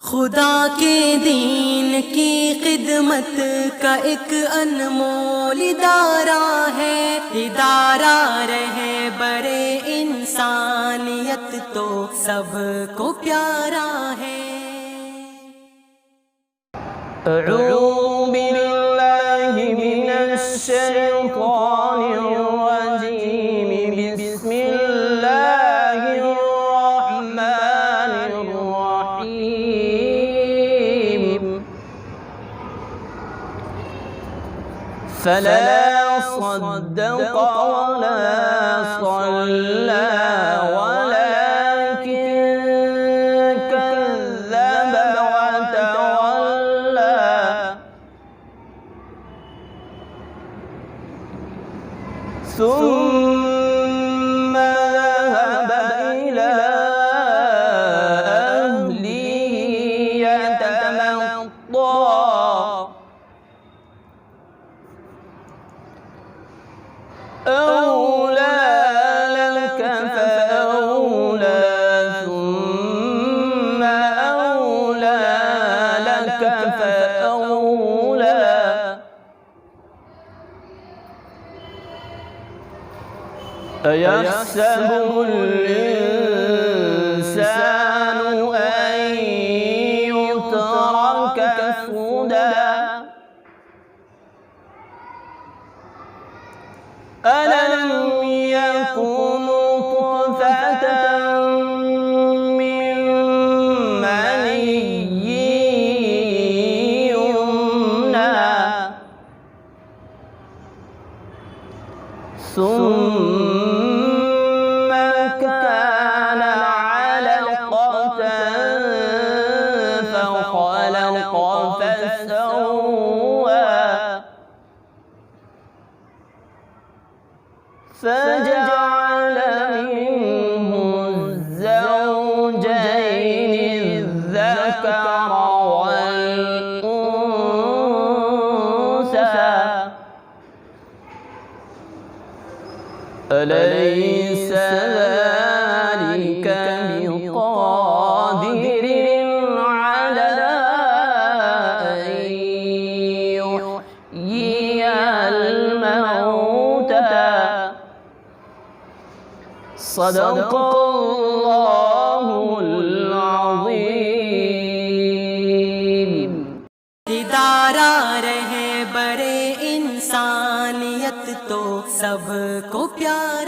खुदा के दीन की खिदमत का एक अनमोल इदारा है। इदारा रहे बरे इंसानियत तो सबको प्यारा है। अऊज़ु बिल्लाहि मिनश शैतानिर रजीम। बिस्मिल्लाहिर रहमानिर रहीम। फला सद्दक़ वला सल्ला ثم ذهب إلى أهله يتمطى أولى لك فأولى ثم أولى لك فأولى أيحسب الإنسان أن يترك سدى ألم يكن نطفة من مني يمنى ثم كان علقة فخلق فسوى فجعل منه الزوجين الذكر والأنثى أليس ذلك بقادر على أن يحيي الموتى صدق الله العظيم। इदारा रहे बरे इंसानियत तो सबको प्यारा